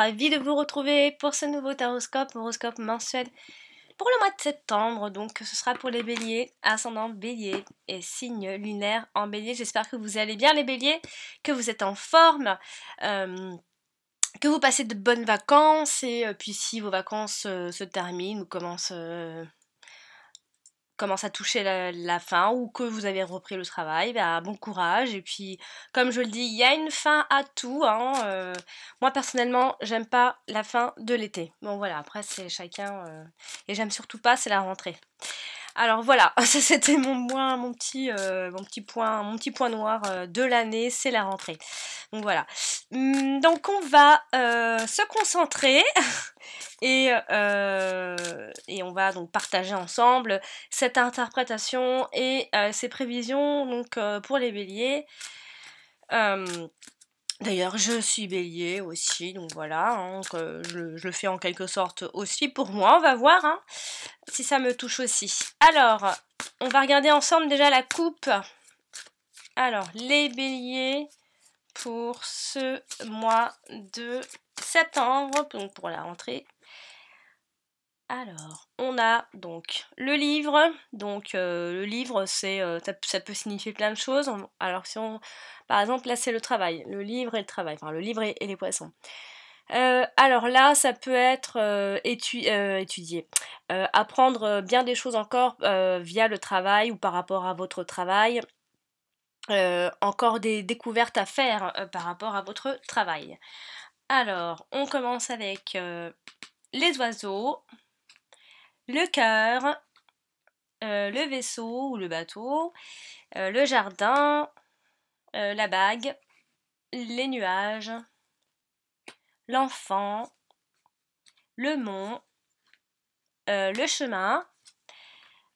ravie de vous retrouver pour ce nouveau horoscope mensuel pour le mois de septembre. Donc ce sera pour les béliers, ascendant bélier et signe lunaire en bélier. J'espère que vous allez bien les béliers, que vous êtes en forme, que vous passez de bonnes vacances et puis si vos vacances se terminent ou commencent à toucher la fin ou que vous avez repris le travail, bah, bon courage. Et puis, comme je le dis, il y a une fin à tout. Moi, personnellement, j'aime pas la fin de l'été. Bon, voilà, après, c'est chacun. Et j'aime surtout pas, c'est la rentrée. Alors voilà, ça c'était mon petit point noir de l'année, c'est la rentrée. Donc voilà. Donc on va se concentrer et on va donc partager ensemble cette interprétation et ces prévisions donc pour les béliers. D'ailleurs, je suis bélier aussi, donc voilà, je le fais en quelque sorte aussi pour moi, on va voir si ça me touche aussi. Alors, on va regarder ensemble déjà la coupe. Alors, les béliers pour ce mois de septembre, donc pour la rentrée. Alors, on a donc le livre. Donc, le livre, ça peut signifier plein de choses. Alors, par exemple, là, c'est le travail. Le livre et le travail. Enfin, le livre et les poissons. Alors là, ça peut être étudier. Apprendre bien des choses encore via le travail ou par rapport à votre travail. Encore des découvertes à faire par rapport à votre travail. Alors, on commence avec les oiseaux, le cœur, le vaisseau ou le bateau, le jardin, la bague, les nuages, l'enfant, le mont, le chemin,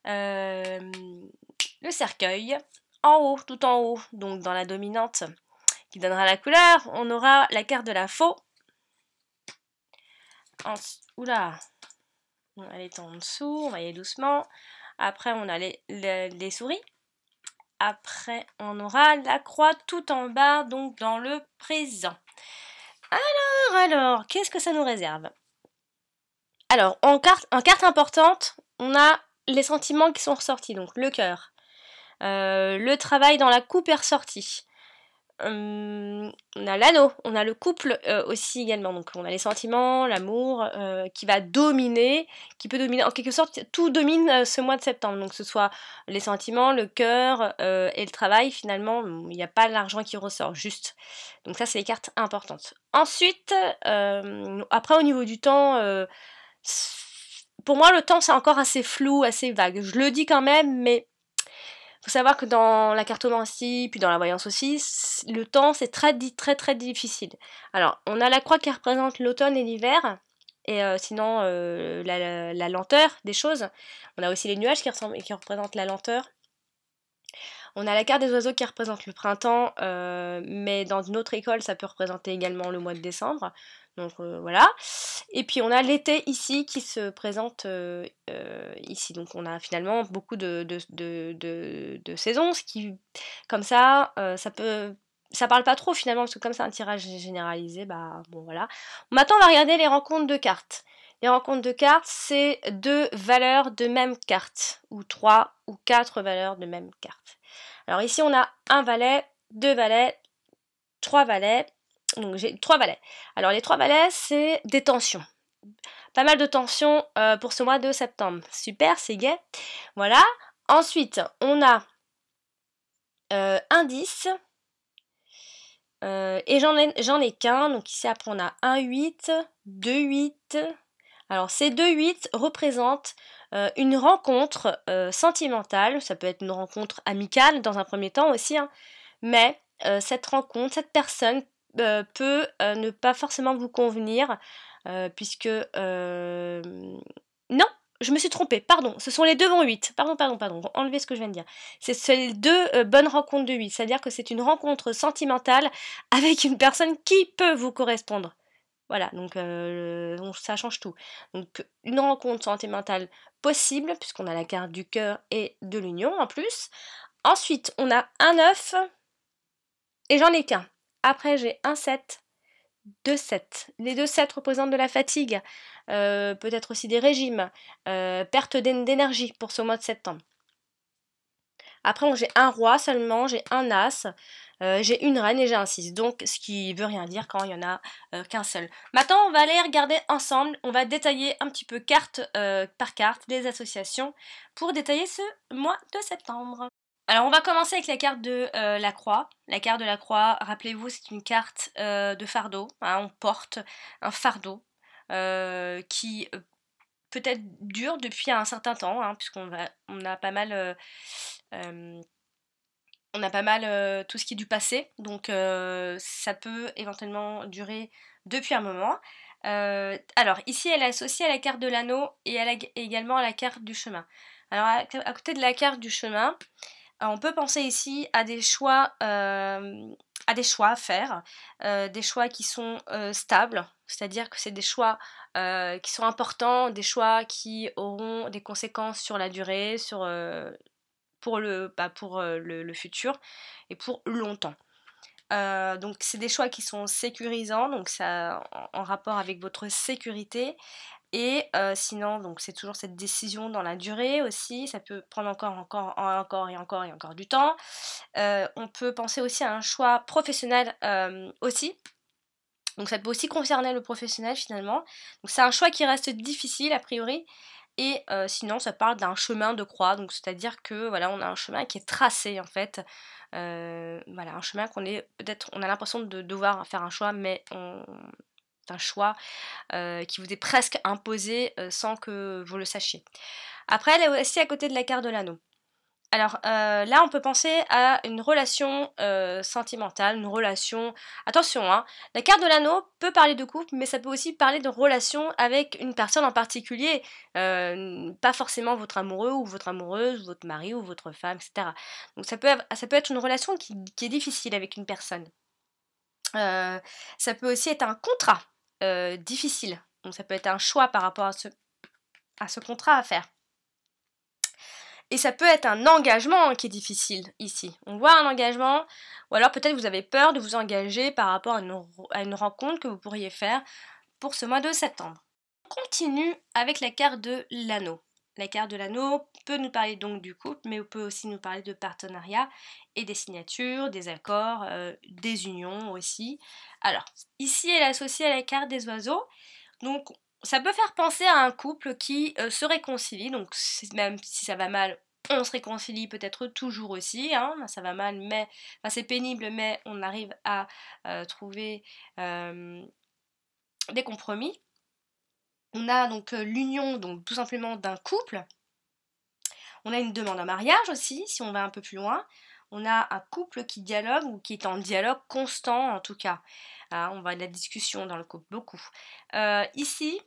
le cercueil, en haut, tout en haut, donc dans la dominante qui donnera la couleur, on aura la carte de la faux. Oula, elle est en dessous, on va y aller doucement. Après, on a les souris. Après, on aura la croix tout en bas, donc dans le présent. Alors, qu'est-ce que ça nous réserve? Alors, en carte importante, on a les sentiments qui sont ressortis, donc le cœur. Le travail dans la coupe est ressorti. On a l'anneau, on a le couple aussi également, donc on a les sentiments, l'amour qui va dominer, qui peut dominer, en quelque sorte, tout domine ce mois de septembre, donc que ce soit les sentiments, le cœur et le travail, finalement, il n'y a pas l'argent qui ressort, juste. Donc ça, c'est les cartes importantes. Ensuite, après au niveau du temps, pour moi, le temps, c'est encore assez flou, assez vague. Je le dis quand même, mais faut savoir que dans la cartomancie, puis dans la voyance aussi, le temps c'est très difficile. Alors, on a la croix qui représente l'automne et l'hiver, et sinon la lenteur des choses. On a aussi les nuages qui représentent la lenteur. On a la carte des oiseaux qui représente le printemps, mais dans une autre école, ça peut représenter également le mois de décembre. Donc voilà. Et puis on a l'été ici qui se présente ici. Donc on a finalement beaucoup de saisons, ce qui, comme ça, ça parle pas trop finalement, parce que comme c'est un tirage généralisé, bah bon voilà. Maintenant on va regarder les rencontres de cartes. Les rencontres de cartes, c'est 2 valeurs de même carte, ou 3 ou 4 valeurs de même carte. Alors ici on a un valet, 2 valets, 3 valets. Donc j'ai 3 valets. Alors les 3 valets, c'est des tensions. Pas mal de tensions pour ce mois de septembre. Super, c'est gai. Voilà. Ensuite, on a un 10. Et j'en ai qu'un. Donc ici, après, on a un 8, 2 8. Alors ces 2 8 représentent une rencontre sentimentale. Ça peut être une rencontre amicale dans un premier temps aussi. Mais cette rencontre, cette personne peut ne pas forcément vous convenir, puisque... Non, je me suis trompée, pardon, ce sont les 2 bons 8, pardon, enlevez ce que je viens de dire. C'est les 2 bonnes rencontres de 8, c'est-à-dire que c'est une rencontre sentimentale avec une personne qui peut vous correspondre. Voilà, donc ça change tout. Donc une rencontre sentimentale possible, puisqu'on a la carte du cœur et de l'union en plus. Ensuite, on a un 9, et j'en ai qu'un. Après, j'ai un 7, 2-7. Les 2-7 représentent de la fatigue, peut-être aussi des régimes, perte d'énergie pour ce mois de septembre. Après, j'ai un roi seulement, j'ai un as, j'ai une reine et j'ai un 6. Donc, ce qui veut rien dire quand il y en a qu'un seul. Maintenant, on va aller regarder ensemble. On va détailler un petit peu carte par carte des associations pour détailler ce mois de septembre. Alors, on va commencer avec la carte de la croix. La carte de la croix, rappelez-vous, c'est une carte de fardeau. Hein, on porte un fardeau qui peut-être dure depuis un certain temps, hein, puisqu'on a pas mal tout ce qui est du passé, donc ça peut éventuellement durer depuis un moment. Alors ici elle est associée à la carte de l'anneau et également à la carte du chemin. Alors à côté de la carte du chemin, on peut penser ici à des choix à faire, des choix qui sont stables, c'est-à-dire que c'est des choix qui sont importants, des choix qui auront des conséquences sur la durée, pour le futur et pour longtemps. Donc c'est des choix qui sont sécurisants, donc ça en rapport avec votre sécurité. Et sinon, donc c'est toujours cette décision dans la durée aussi, ça peut prendre encore du temps. On peut penser aussi à un choix professionnel aussi. Donc ça peut aussi concerner le professionnel finalement. Donc c'est un choix qui reste difficile a priori. Et sinon ça parle d'un chemin de croix, donc c'est-à-dire que voilà, on a un chemin qui est tracé en fait. Voilà, un chemin on a l'impression de devoir faire un choix, mais c'est un choix qui vous est presque imposé sans que vous le sachiez. Après, elle est aussi à côté de la carte de l'anneau. Alors là, on peut penser à une relation sentimentale, une relation... Attention, hein, la carte de l'anneau peut parler de couple, mais ça peut aussi parler de relation avec une personne en particulier. Pas forcément votre amoureux ou votre amoureuse, votre mari ou votre femme, etc. Donc ça peut être une relation qui est difficile avec une personne. Ça peut aussi être un contrat difficile. Donc ça peut être un choix par rapport à ce contrat à faire. Et ça peut être un engagement qui est difficile ici. On voit un engagement, ou alors peut-être vous avez peur de vous engager par rapport à une rencontre que vous pourriez faire pour ce mois de septembre. On continue avec la carte de l'anneau. La carte de l'anneau peut nous parler donc du couple, mais peut aussi nous parler de partenariat et des signatures, des accords, des unions aussi. Alors, ici elle est associée à la carte des oiseaux, donc ça peut faire penser à un couple qui se réconcilie, donc même si ça va mal, on se réconcilie peut-être toujours aussi, hein, ça va mal, mais enfin, c'est pénible, mais on arrive à trouver des compromis. On a donc l'union, donc tout simplement d'un couple. On a une demande en mariage aussi, si on va un peu plus loin. On a un couple qui dialogue ou qui est en dialogue constant en tout cas. On va de la discussion dans le couple, beaucoup. Ici,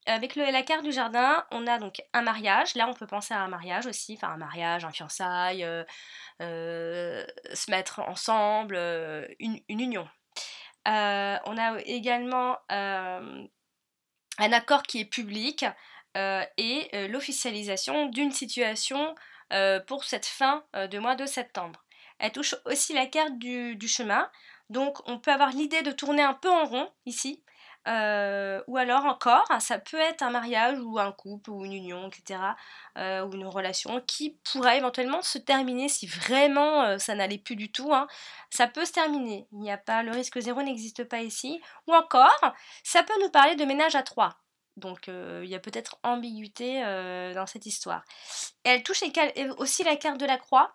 avec la carte du jardin, on a donc un mariage. Là, on peut penser à un mariage aussi, enfin un mariage, un fiançailles, se mettre ensemble, une union. On a également un accord qui est public et l'officialisation d'une situation pour cette fin de mois de septembre. Elle touche aussi la carte du chemin, donc on peut avoir l'idée de tourner un peu en rond ici, ou alors encore, ça peut être un mariage ou un couple ou une union, etc., ou une relation qui pourrait éventuellement se terminer si vraiment ça n'allait plus du tout, hein. Ça peut se terminer, il n'y a pas, le risque zéro n'existe pas ici, ou encore, ça peut nous parler de ménage à trois. Donc il y a peut-être ambiguïté dans cette histoire. Et elle touche aussi la carte de la croix.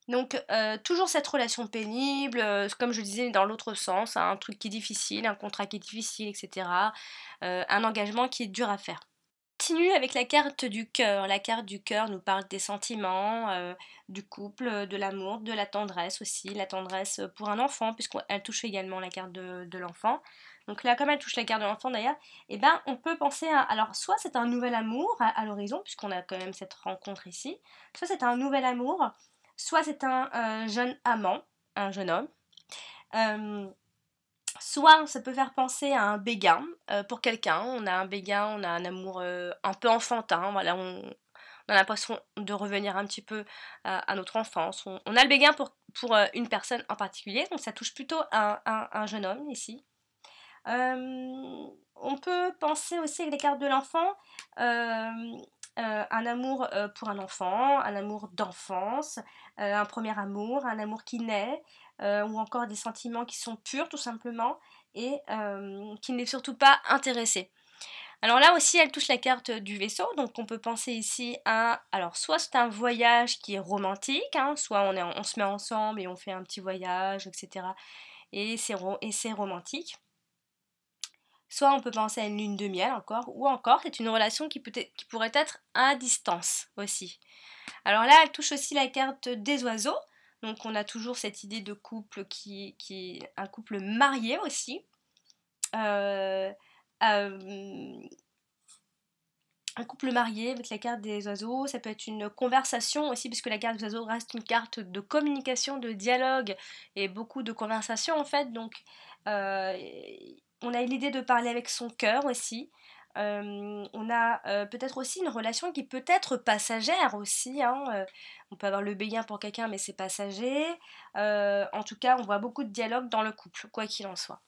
Donc toujours cette relation pénible, comme je disais dans l'autre sens, hein, un truc qui est difficile, un contrat qui est difficile, etc. Un engagement qui est dur à faire. On continue avec la carte du cœur. La carte du cœur nous parle des sentiments, du couple, de l'amour, de la tendresse aussi. La tendresse pour un enfant, puisqu'elle touche également la carte de l'enfant. Donc là, comme elle touche la carte de l'enfant d'ailleurs, eh ben, on peut penser à... Alors, soit c'est un nouvel amour à l'horizon, puisqu'on a quand même cette rencontre ici. Soit c'est un nouvel amour, soit c'est un jeune amant, un jeune homme. Soit ça peut faire penser à un béguin pour quelqu'un. On a un béguin, on a un amour un peu enfantin. Voilà, on a l'impression de revenir un petit peu à notre enfance. On a le béguin pour une personne en particulier, donc ça touche plutôt un jeune homme ici. On peut penser aussi avec les cartes de l'enfant, un amour pour un enfant, un amour d'enfance, un premier amour, un amour qui naît, ou encore des sentiments qui sont purs tout simplement et qui n'est surtout pas intéressé. Alors là aussi, elle touche la carte du vaisseau, donc on peut penser ici à, alors soit c'est un voyage qui est romantique, hein, soit on se met ensemble et on fait un petit voyage, etc. Et c'est romantique. Soit on peut penser à une lune de miel encore, ou encore c'est une relation qui pourrait être à distance aussi. Alors là, elle touche aussi la carte des oiseaux, donc on a toujours cette idée de couple qui est un couple marié aussi. Euh, euh, un couple marié avec la carte des oiseaux, ça peut être une conversation aussi, puisque la carte des oiseaux reste une carte de communication, de dialogue et beaucoup de conversation en fait. Donc euh, on a l'idée de parler avec son cœur aussi. On a peut-être aussi une relation qui peut être passagère aussi, hein. On peut avoir le béguin pour quelqu'un, mais c'est passager. En tout cas, on voit beaucoup de dialogue dans le couple, quoi qu'il en soit.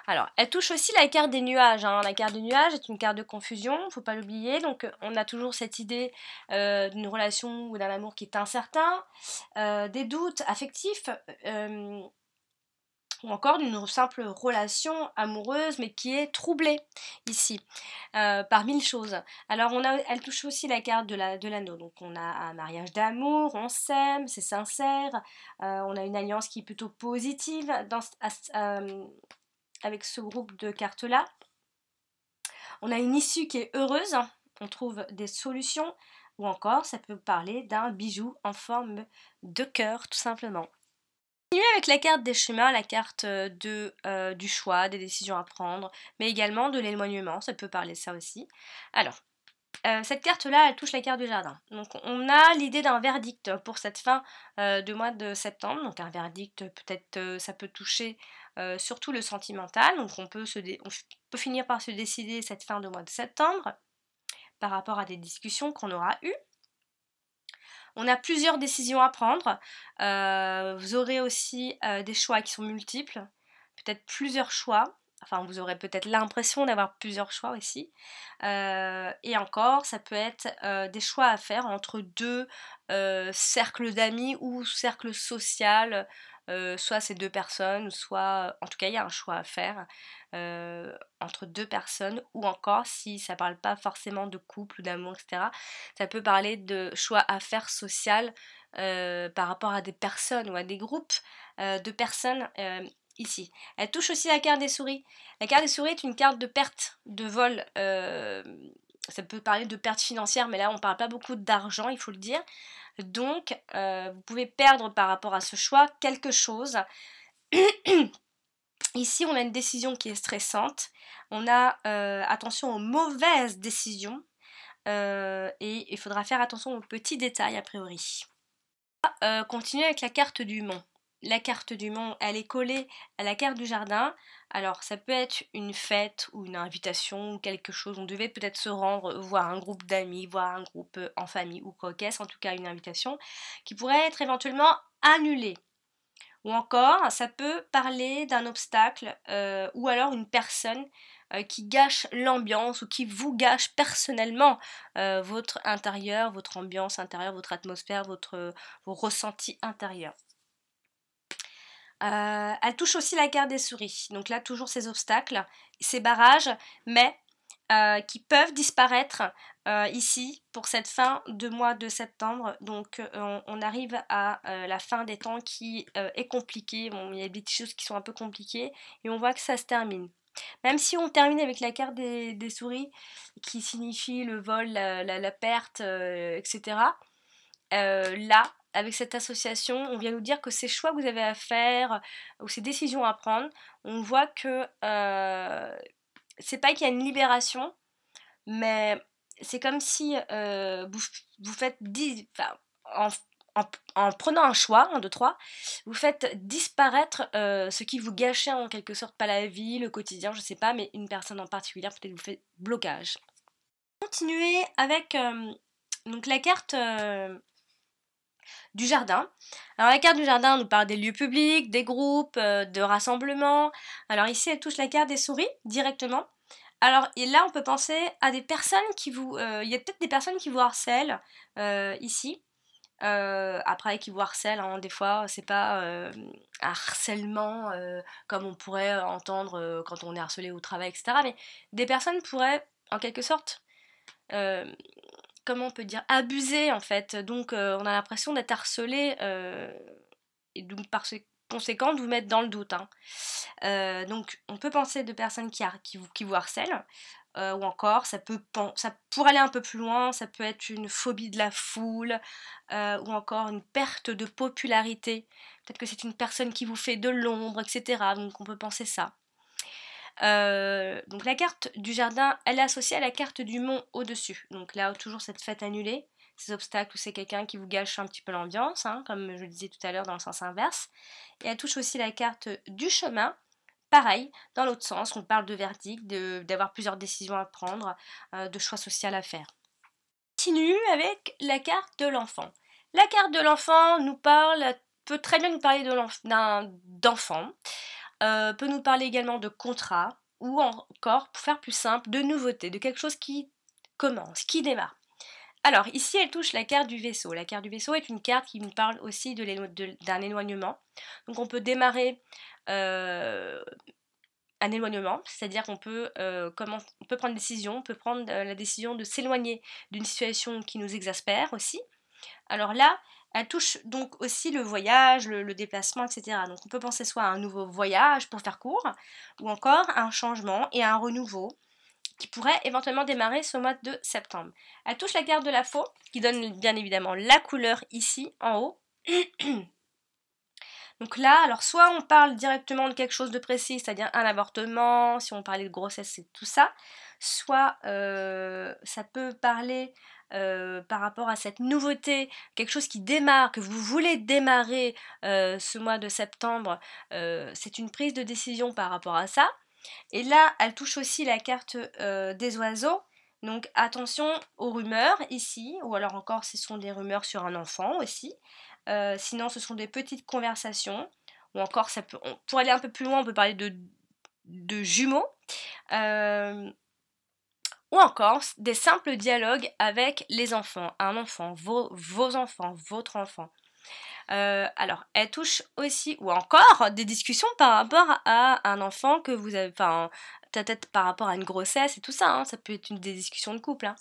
Alors, elle touche aussi la carte des nuages, hein. La carte des nuages est une carte de confusion, faut pas l'oublier. Donc, on a toujours cette idée d'une relation ou d'un amour qui est incertain, des doutes affectifs, ou encore d'une simple relation amoureuse mais qui est troublée ici par mille choses. Alors elle touche aussi la carte de l'anneau, donc on a un mariage d'amour, on s'aime, c'est sincère, on a une alliance qui est plutôt positive avec ce groupe de cartes là. On a une issue qui est heureuse, on trouve des solutions, ou encore ça peut parler d'un bijou en forme de cœur tout simplement. Avec la carte des chemins, la carte du choix, des décisions à prendre, mais également de l'éloignement, ça peut parler de ça aussi. Alors, cette carte-là, elle touche la carte du jardin. Donc on a l'idée d'un verdict pour cette fin de mois de septembre. Donc un verdict, peut-être, ça peut toucher surtout le sentimental. Donc on peut finir par se décider cette fin de mois de septembre par rapport à des discussions qu'on aura eues. On a plusieurs décisions à prendre. Vous aurez aussi des choix qui sont multiples, peut-être plusieurs choix. Enfin, vous aurez peut-être l'impression d'avoir plusieurs choix aussi. Et encore, ça peut être des choix à faire entre deux cercles d'amis ou cercles social. Soit c'est deux personnes, soit en tout cas il y a un choix à faire entre deux personnes, ou encore si ça parle pas forcément de couple ou d'amour, etc. Ça peut parler de choix à faire social par rapport à des personnes ou à des groupes de personnes ici. Elle touche aussi la carte des souris. La carte des souris est une carte de perte, de vol. Ça peut parler de perte financière, mais là on parle pas beaucoup d'argent, il faut le dire. Donc vous pouvez perdre par rapport à ce choix quelque chose. Ici on a une décision qui est stressante. On a attention aux mauvaises décisions. Et il faudra faire attention aux petits détails a priori. Continuer avec la carte du mont. La carte du mont, elle est collée à la carte du jardin. Alors ça peut être une fête ou une invitation ou quelque chose. On devait peut-être se rendre, voir un groupe d'amis, voir un groupe en famille ou quoi qu'est-ce, en tout cas une invitation qui pourrait être éventuellement annulée. Ou encore, ça peut parler d'un obstacle ou alors une personne qui gâche l'ambiance ou qui vous gâche personnellement votre intérieur, votre ambiance intérieure, votre atmosphère, vos ressentis intérieurs. Elle touche aussi la carte des souris. Donc là, toujours ces obstacles, ces barrages, mais qui peuvent disparaître ici pour cette fin de mois de septembre. Donc on arrive à la fin des temps qui est compliquée. Bon, il y a des petites choses qui sont un peu compliquées et on voit que ça se termine. Même si on termine avec la carte des souris qui signifie le vol, la perte, etc. Là, avec cette association, on vient nous dire que ces choix que vous avez à faire ou ces décisions à prendre, on voit que c'est pas qu'il y a une libération, mais c'est comme si vous faites en prenant un choix, 1, 2, 3, vous faites disparaître ce qui vous gâchait en quelque sorte, pas la vie, le quotidien, je sais pas, mais une personne en particulier, peut-être vous faites blocage. Continuez avec donc la carte du jardin. Alors la carte du jardin nous parle des lieux publics, des groupes, de rassemblements. Alors ici, elle touche la carte des souris directement. Alors et là, on peut penser à des personnes qui vous... Il y a peut-être des personnes qui vous harcèlent ici. Après, qui vous harcèlent, hein, des fois, c'est pas un harcèlement comme on pourrait entendre quand on est harcelé au travail, etc. Mais des personnes pourraient, en quelque sorte, euh, comment on peut dire, abuser en fait. Donc, on a l'impression d'être harcelé et donc conséquent de vous mettre dans le doute, hein. Donc, on peut penser de personnes qui vous harcèlent. Ou encore, ça pour aller un peu plus loin, ça peut être une phobie de la foule, ou encore une perte de popularité. Peut-être que c'est une personne qui vous fait de l'ombre, etc. Donc on peut penser ça. Donc la carte du jardin, elle est associée à la carte du mont au-dessus. Donc là, toujours cette fête annulée, ces obstacles où c'est quelqu'un qui vous gâche un petit peu l'ambiance, hein, comme je le disais tout à l'heure dans le sens inverse. Et elle touche aussi la carte du chemin. Pareil, dans l'autre sens, on parle de verdict, d'avoir plusieurs décisions à prendre, de choix social à faire. On continue avec la carte de l'enfant. La carte de l'enfant peut très bien nous parler d'enfant, peut nous parler également de contrat, ou encore, pour faire plus simple, de nouveauté, de quelque chose qui commence, qui démarre. Alors, ici, elle touche la carte du vaisseau. La carte du vaisseau est une carte qui nous parle aussi d'un éloignement. Donc, on peut démarrer un éloignement, c'est-à-dire qu'on peut, on peut prendre une décision, on peut prendre la décision de s'éloigner d'une situation qui nous exaspère aussi. Alors là, elle touche donc aussi le voyage, le déplacement, etc. Donc on peut penser soit à un nouveau voyage pour faire court, ou encore à un changement et à un renouveau qui pourrait éventuellement démarrer ce mois de septembre. Elle touche la carte de la faux, qui donne bien évidemment la couleur ici en haut. Donc là, alors soit on parle directement de quelque chose de précis, c'est-à-dire un avortement, si on parlait de grossesse et tout ça, soit ça peut parler par rapport à cette nouveauté, quelque chose qui démarre, que vous voulez démarrer ce mois de septembre, c'est une prise de décision par rapport à ça. Et là, elle touche aussi la carte des oiseaux. Donc attention aux rumeurs ici, ou alors encore ce sont des rumeurs sur un enfant aussi. Sinon ce sont des petites conversations, ou encore pour aller un peu plus loin, on peut parler de jumeaux. Ou encore des simples dialogues avec les enfants, un enfant, vos enfants, votre enfant. Alors, elle touche aussi, ou encore, des discussions par rapport à un enfant que vous avez, enfin, peut-être par rapport à une grossesse et tout ça, hein, ça peut être des discussions de couple, hein.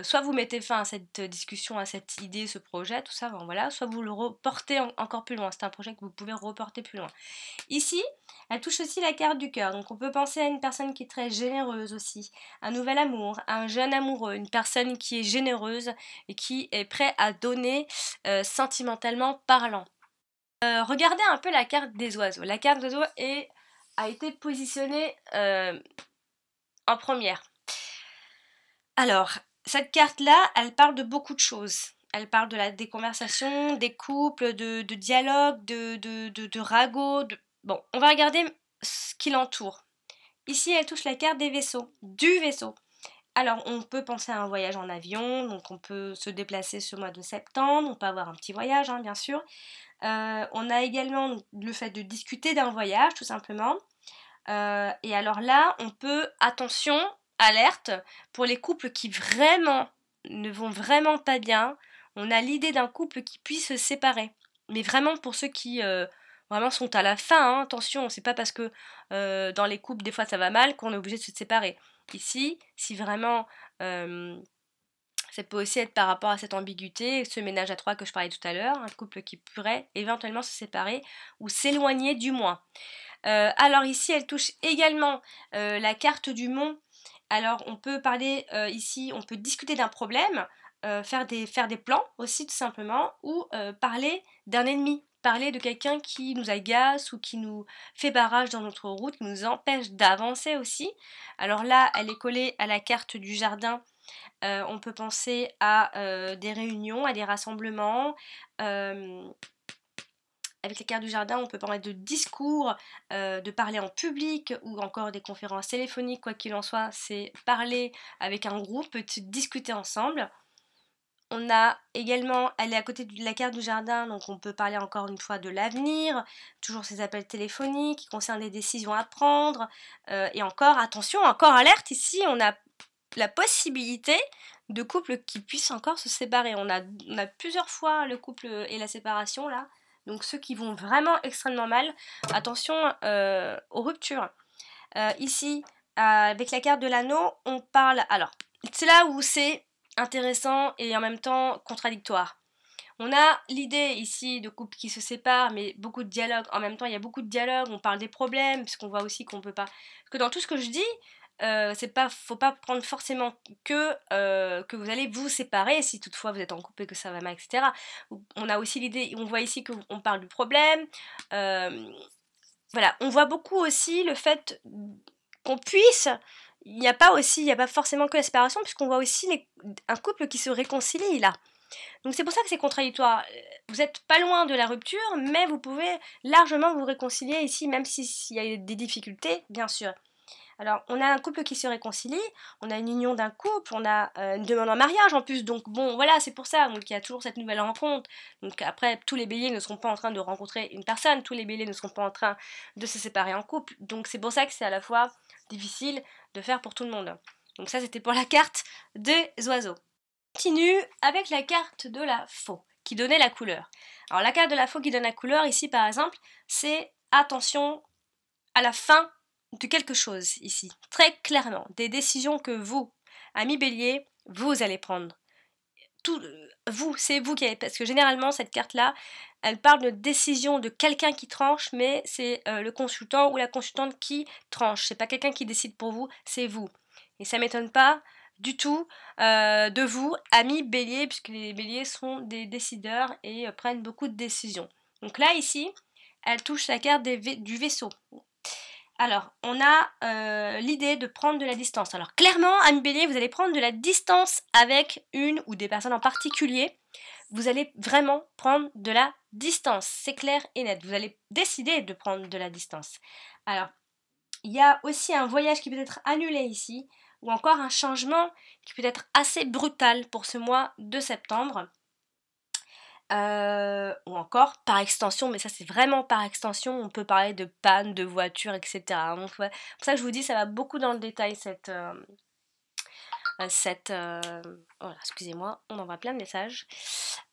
Soit vous mettez fin à cette discussion, à cette idée, ce projet, tout ça, bon, voilà, soit vous le reportez encore plus loin, c'est un projet que vous pouvez reporter plus loin. Ici, elle touche aussi la carte du cœur, donc on peut penser à une personne qui est très généreuse aussi, un nouvel amour, un jeune amoureux, une personne qui est généreuse et qui est prêt à donner sentimentalement parlant. Regardez un peu la carte des oiseaux. La carte des oiseaux a été positionnée en première. Alors, cette carte-là, elle parle de beaucoup de choses. Elle parle des conversations, des couples, de dialogues, de ragots. Bon, on va regarder ce qui l'entoure. Ici, elle touche la carte des vaisseaux, du vaisseau. Alors, on peut penser à un voyage en avion, donc on peut se déplacer ce mois de septembre, on peut avoir un petit voyage, hein, bien sûr. On a également le fait de discuter d'un voyage, tout simplement. Et alors là, on peut, attention, alerte, pour les couples qui vraiment ne vont vraiment pas bien, on a l'idée d'un couple qui puisse se séparer. Mais vraiment pour ceux qui vraiment sont à la fin, hein, attention, c'est pas parce que dans les couples des fois ça va mal qu'on est obligé de se séparer. Ici, si vraiment ça peut aussi être par rapport à cette ambiguïté, ce ménage à trois que je parlais tout à l'heure, un couple qui pourrait éventuellement se séparer ou s'éloigner du moins. Alors ici, elle touche également la carte du mont. Alors on peut parler ici, on peut discuter d'un problème, faire des plans aussi tout simplement, ou parler d'un ennemi, parler de quelqu'un qui nous agace ou qui nous fait barrage dans notre route, qui nous empêche d'avancer aussi. Alors là, elle est collée à la carte du jardin. On peut penser à des réunions, à des rassemblements. Avec les cartes du jardin, on peut parler de discours, de parler en public ou encore des conférences téléphoniques, quoi qu'il en soit, c'est parler avec un groupe, discuter ensemble. On a également, elle est à côté de la carte du jardin, donc on peut parler encore une fois de l'avenir, toujours ces appels téléphoniques qui concernent des décisions à prendre, et encore, attention, encore alerte, ici on a la possibilité de couples qui puissent encore se séparer. On a plusieurs fois le couple et la séparation là, donc ceux qui vont vraiment extrêmement mal, attention aux ruptures. Ici, avec la carte de l'anneau, on parle, alors, c'est là où c'est intéressant et en même temps contradictoire. On a l'idée ici de couples qui se séparent, mais beaucoup de dialogue. En même temps, il y a beaucoup de dialogue, on parle des problèmes, puisqu'on voit aussi qu'on peut pas... Parce que dans tout ce que je dis, faut pas prendre forcément que vous allez vous séparer, si toutefois vous êtes en couple et que ça va mal, etc. On a aussi l'idée, on voit ici qu'on parle du problème. Voilà, on voit beaucoup aussi le fait qu'on puisse... Il n'y a pas forcément que la séparation, puisqu'on voit aussi un couple qui se réconcilie là. Donc c'est pour ça que c'est contradictoire. Vous n'êtes pas loin de la rupture, mais vous pouvez largement vous réconcilier ici, même s'il y a des difficultés, bien sûr. Alors, on a un couple qui se réconcilie, on a une union d'un couple, on a une demande en mariage en plus, donc bon, voilà, c'est pour ça, donc il y a toujours cette nouvelle rencontre. Donc après, tous les béliers ne seront pas en train de rencontrer une personne, tous les béliers ne seront pas en train de se séparer en couple, donc c'est pour ça que c'est à la fois difficile de faire pour tout le monde. Donc ça, c'était pour la carte des oiseaux. On continue avec la carte de la faux, qui donnait la couleur. Alors la carte de la faux qui donne la couleur, ici par exemple, c'est attention à la fin de quelque chose ici, très clairement, des décisions que vous, amis bélier, vous allez prendre. Tout, vous, c'est vous qui allez, parce que généralement cette carte-là, elle parle de décision de quelqu'un qui tranche, mais c'est le consultant ou la consultante qui tranche. C'est pas quelqu'un qui décide pour vous, c'est vous. Et ça m'étonne pas du tout de vous, amis bélier, puisque les béliers sont des décideurs et prennent beaucoup de décisions. Donc là, ici, elle touche la carte du vaisseau. Alors, on a l'idée de prendre de la distance. Alors, clairement, amis bélier, vous allez prendre de la distance avec une ou des personnes en particulier. Vous allez vraiment prendre de la distance. C'est clair et net. Vous allez décider de prendre de la distance. Alors, il y a aussi un voyage qui peut être annulé ici, ou encore un changement qui peut être assez brutal pour ce mois de septembre. Ou encore par extension, mais ça c'est vraiment par extension, on peut parler de panne de voiture, etc. Donc, ouais, c'est pour ça que je vous dis, ça va beaucoup dans le détail voilà, excusez-moi, on envoie plein de messages.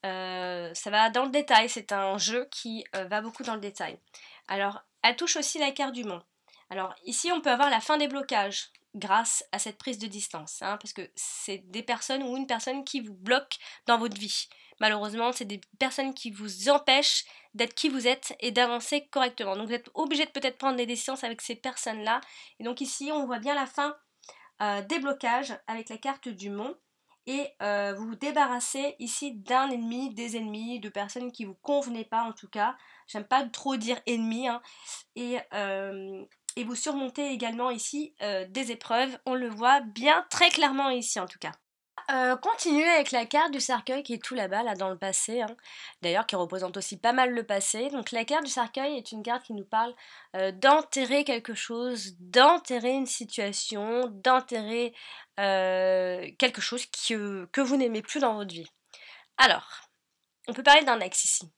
Ça va dans le détail, c'est un jeu qui va beaucoup dans le détail. Alors, elle touche aussi la carte du monde. Alors, ici, on peut avoir la fin des blocages grâce à cette prise de distance, hein, parce que c'est des personnes ou une personne qui vous bloque dans votre vie. Malheureusement, c'est des personnes qui vous empêchent d'être qui vous êtes et d'avancer correctement. Donc, vous êtes obligé de peut-être prendre des décisions avec ces personnes-là. Et donc, ici, on voit bien la fin des blocages avec la carte du mont. Et vous vous débarrassez ici d'un ennemi, des ennemis, de personnes qui vous convenaient pas en tout cas. J'aime pas trop dire ennemi, hein. Et vous surmontez également ici des épreuves. On le voit bien très clairement ici en tout cas. Continuer avec la carte du cercueil qui est tout là-bas, là dans le passé, hein. D'ailleurs qui représente aussi pas mal le passé. Donc la carte du cercueil est une carte qui nous parle d'enterrer quelque chose, d'enterrer une situation, d'enterrer quelque chose que vous n'aimez plus dans votre vie. Alors, on peut parler d'un ex ici.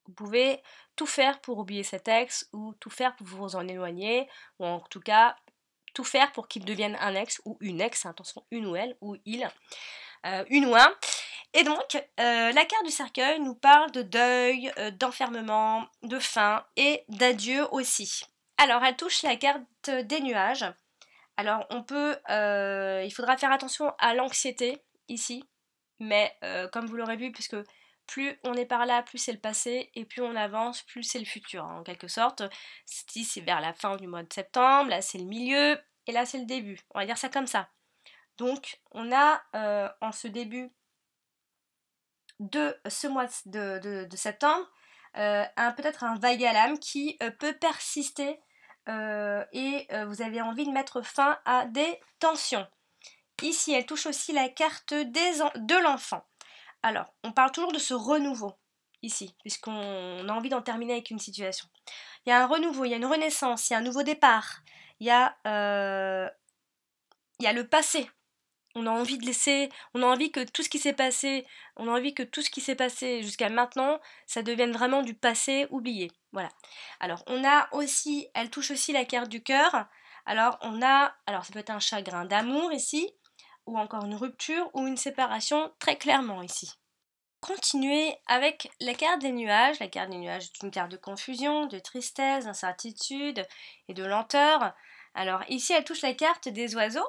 Vous pouvez tout faire pour oublier cet ex ou tout faire pour vous en éloigner, ou en tout cas tout faire pour qu'il devienne un ex ou une ex, attention, une ou elle, ou il, une ou un. Et donc, la carte du cercueil nous parle de deuil, d'enfermement, de fin et d'adieu aussi. Alors, elle touche la carte des nuages. Alors, il faudra faire attention à l'anxiété ici, mais comme vous l'aurez vu, puisque plus on est par là, plus c'est le passé, et plus on avance, plus c'est le futur, hein, en quelque sorte. Ici, c'est vers la fin du mois de septembre, là c'est le milieu, et là c'est le début. On va dire ça comme ça. Donc, on a en ce début de ce mois de septembre, peut-être un vague à l'âme qui peut persister et vous avez envie de mettre fin à des tensions. Ici, elle touche aussi la carte de l'enfant. Alors, on parle toujours de ce renouveau, ici, puisqu'on a envie d'en terminer avec une situation. Il y a un renouveau, il y a une renaissance, il y a un nouveau départ, il y a le passé on a envie de laisser, on a envie que tout ce qui s'est passé, on a envie que tout ce qui s'est passé jusqu'à maintenant, ça devienne vraiment du passé oublié. Voilà. Alors, on a aussi, elle touche aussi la carte du cœur. Alors, alors ça peut être un chagrin d'amour ici, ou encore une rupture, ou une séparation très clairement ici. Continuer avec la carte des nuages. La carte des nuages est une carte de confusion, de tristesse, d'incertitude et de lenteur. Alors ici, elle touche la carte des oiseaux.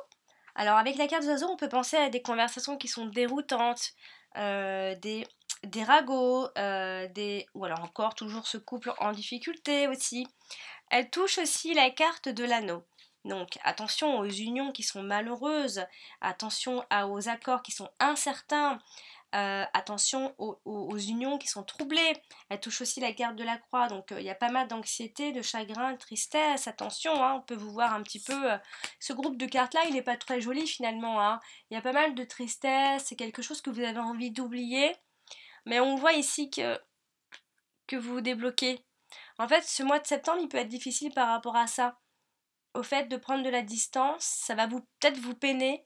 Alors avec la carte des oiseaux, on peut penser à des conversations qui sont déroutantes, des ragots, ou alors encore toujours ce couple en difficulté aussi. Elle touche aussi la carte de l'anneau. Donc attention aux unions qui sont malheureuses, attention aux accords qui sont incertains, attention aux unions qui sont troublées. Elle touche aussi la carte de la croix, donc il y a pas mal d'anxiété, de chagrin, de tristesse. Attention, hein, on peut vous voir un petit peu. Ce groupe de cartes là, il n'est pas très joli finalement. Hein. Il y a pas mal de tristesse, c'est quelque chose que vous avez envie d'oublier. Mais on voit ici que vous vous débloquez. En fait, ce mois de septembre, il peut être difficile par rapport à ça. Au fait de prendre de la distance, ça va peut-être vous peiner.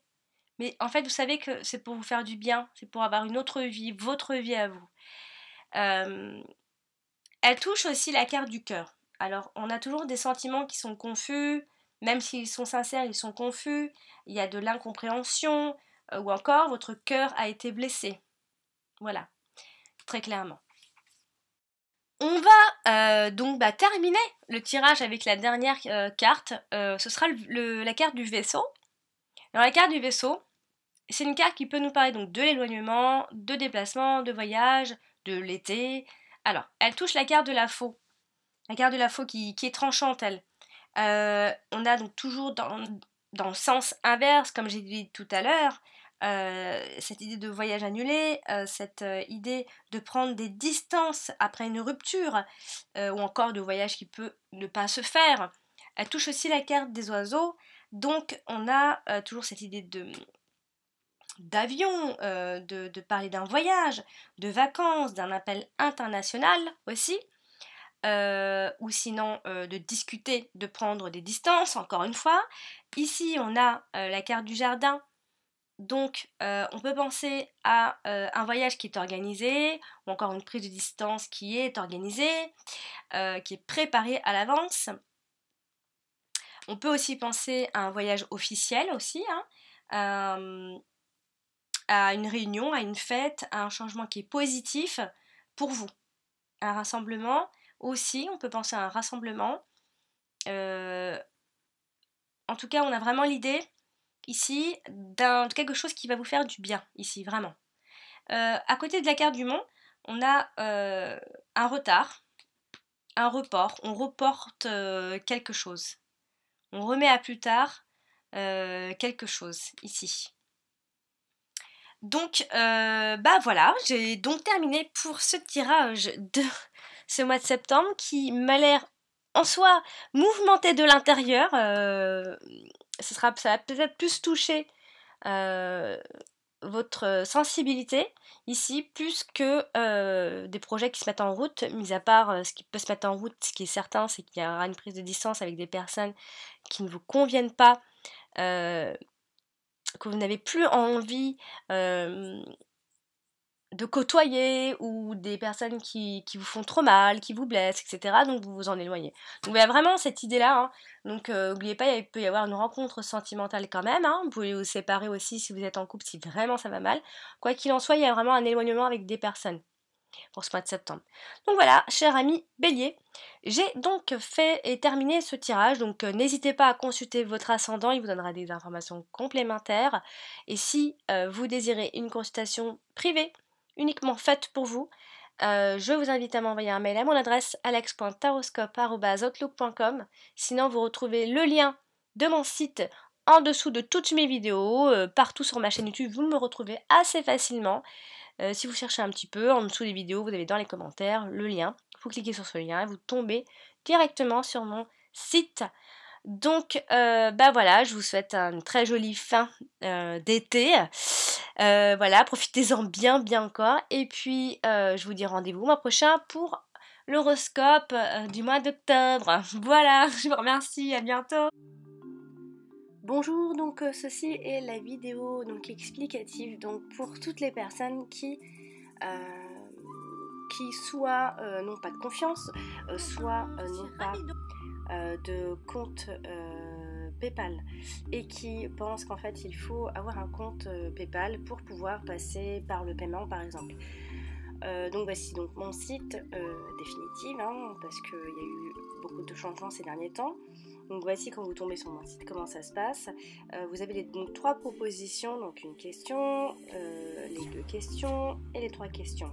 Mais en fait, vous savez que c'est pour vous faire du bien, c'est pour avoir une autre vie, votre vie à vous. Elle touche aussi la carte du cœur. Alors, on a toujours des sentiments qui sont confus, même s'ils sont sincères, ils sont confus. Il y a de l'incompréhension, ou encore votre cœur a été blessé. Voilà, très clairement. On va donc terminer le tirage avec la dernière carte. Ce sera la carte du vaisseau. Alors, la carte du vaisseau, c'est une carte qui peut nous parler donc de l'éloignement, de déplacement, de voyage, de l'été. Alors, elle touche la carte de la faux. La carte de la faux qui est tranchante, elle. On a donc toujours dans le sens inverse, comme j'ai dit tout à l'heure, cette idée de voyage annulé, cette idée de prendre des distances après une rupture, ou encore de voyage qui peut ne pas se faire. Elle touche aussi la carte des oiseaux, donc on a toujours cette idée d'avion, de parler d'un voyage, de vacances, d'un appel international aussi, ou sinon de discuter, de prendre des distances, encore une fois. Ici, on a la carte du jardin, donc on peut penser à un voyage qui est organisé, ou encore une prise de distance qui est organisée, qui est préparée à l'avance. On peut aussi penser à un voyage officiel aussi, hein, à une réunion, à une fête, à un changement qui est positif pour vous. Un rassemblement aussi, on peut penser à un rassemblement. En tout cas, on a vraiment l'idée ici de quelque chose qui va vous faire du bien, ici, vraiment. À côté de la carte du monde, on a un retard, un report. On reporte quelque chose. On remet à plus tard quelque chose, ici. Donc, voilà, j'ai donc terminé pour ce tirage de ce mois de septembre qui m'a l'air en soi mouvementé de l'intérieur. Ça va peut-être plus toucher votre sensibilité ici, plus que des projets qui se mettent en route, mis à part ce qui peut se mettre en route, ce qui est certain, c'est qu'il y aura une prise de distance avec des personnes qui ne vous conviennent pas. Que vous n'avez plus envie de côtoyer, ou des personnes qui vous font trop mal, qui vous blessent, etc. Donc vous vous en éloignez. Donc il y a vraiment cette idée-là. Hein. Donc n'oubliez pas, il peut y avoir une rencontre sentimentale quand même. Hein. Vous pouvez vous séparer aussi si vous êtes en couple, si vraiment ça va mal. Quoi qu'il en soit, il y a vraiment un éloignement avec des personnes pour ce mois de septembre. Donc voilà, cher ami Bélier, j'ai donc fait et terminé ce tirage, donc n'hésitez pas à consulter votre ascendant, il vous donnera des informations complémentaires, et si vous désirez une consultation privée, uniquement faite pour vous, je vous invite à m'envoyer un mail à mon adresse alex.taroscope@outlook.com. Sinon, vous retrouvez le lien de mon site en dessous de toutes mes vidéos, partout sur ma chaîne YouTube, vous me retrouvez assez facilement. Si vous cherchez un petit peu, en dessous des vidéos, vous avez dans les commentaires le lien. Vous cliquez sur ce lien et vous tombez directement sur mon site. Donc, voilà, je vous souhaite une très jolie fin d'été. Voilà, profitez-en bien, bien encore. Et puis, je vous dis rendez-vous au mois prochain pour l'horoscope du mois d'octobre. Voilà, je vous remercie, à bientôt. Bonjour, donc ceci est la vidéo donc explicative donc pour toutes les personnes qui soit n'ont pas de confiance, soit n'ont pas de compte PayPal et qui pensent qu'en fait il faut avoir un compte PayPal pour pouvoir passer par le paiement par exemple. Donc voici donc mon site définitif hein, parce qu'il y a eu beaucoup de changements ces derniers temps. Donc voici quand vous tombez sur mon site comment ça se passe. Vous avez donc 3 propositions, donc une question, les 2 questions et les 3 questions.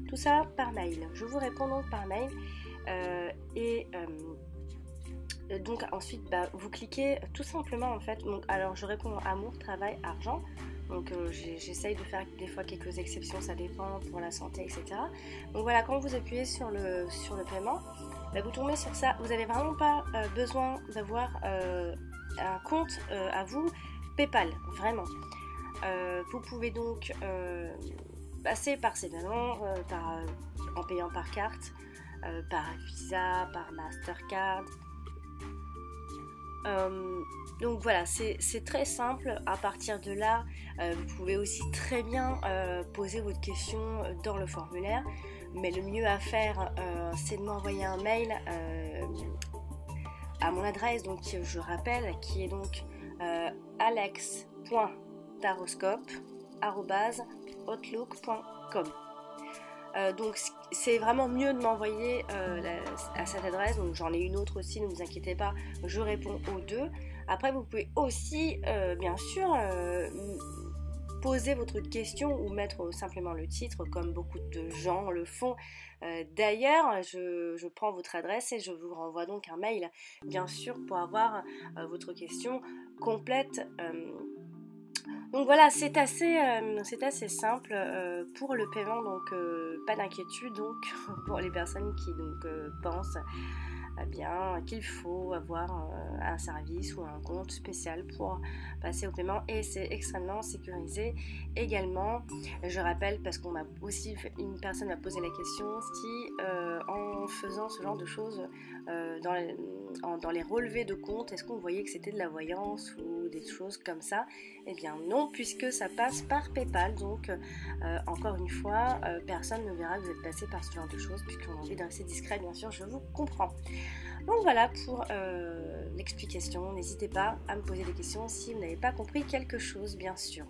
Tout ça par mail. Je vous réponds donc par mail donc ensuite vous cliquez tout simplement en fait. Donc, alors je réponds amour, travail, argent. Donc j'essaye de faire des fois quelques exceptions, ça dépend pour la santé, etc. Donc voilà, quand vous appuyez sur le paiement, vous tombez sur ça. Vous n'avez vraiment pas besoin d'avoir un compte à vous PayPal, vraiment. Vous pouvez donc passer par ces paiements en payant par carte, par Visa, par Mastercard. Donc voilà, c'est très simple. À partir de là, vous pouvez aussi très bien poser votre question dans le formulaire. Mais le mieux à faire, c'est de m'envoyer un mail à mon adresse, donc je rappelle, qui est donc alex.taroscope@outlook.com. Donc c'est vraiment mieux de m'envoyer à cette adresse. Donc j'en ai une autre aussi, ne vous inquiétez pas, je réponds aux 2. Après vous pouvez aussi bien sûr poser votre question ou mettre simplement le titre comme beaucoup de gens le font. D'ailleurs je prends votre adresse et je vous renvoie donc un mail bien sûr pour avoir votre question complète. Donc voilà, c'est assez simple pour le paiement, donc pas d'inquiétude donc pour les personnes qui donc pensent bien qu'il faut avoir un service ou un compte spécial pour passer au paiement et c'est extrêmement sécurisé également. Je rappelle parce qu'on m'a aussi une personne m'a posé la question si en faisant ce genre de choses dans les relevés de compte, est-ce qu'on voyait que c'était de la voyance ou des choses comme ça? Eh bien non, puisque ça passe par PayPal, donc encore une fois, personne ne verra que vous êtes passé par ce genre de choses, puisqu'on a envie de rester discret, bien sûr, je vous comprends. Donc voilà pour l'explication, n'hésitez pas à me poser des questions si vous n'avez pas compris quelque chose, bien sûr.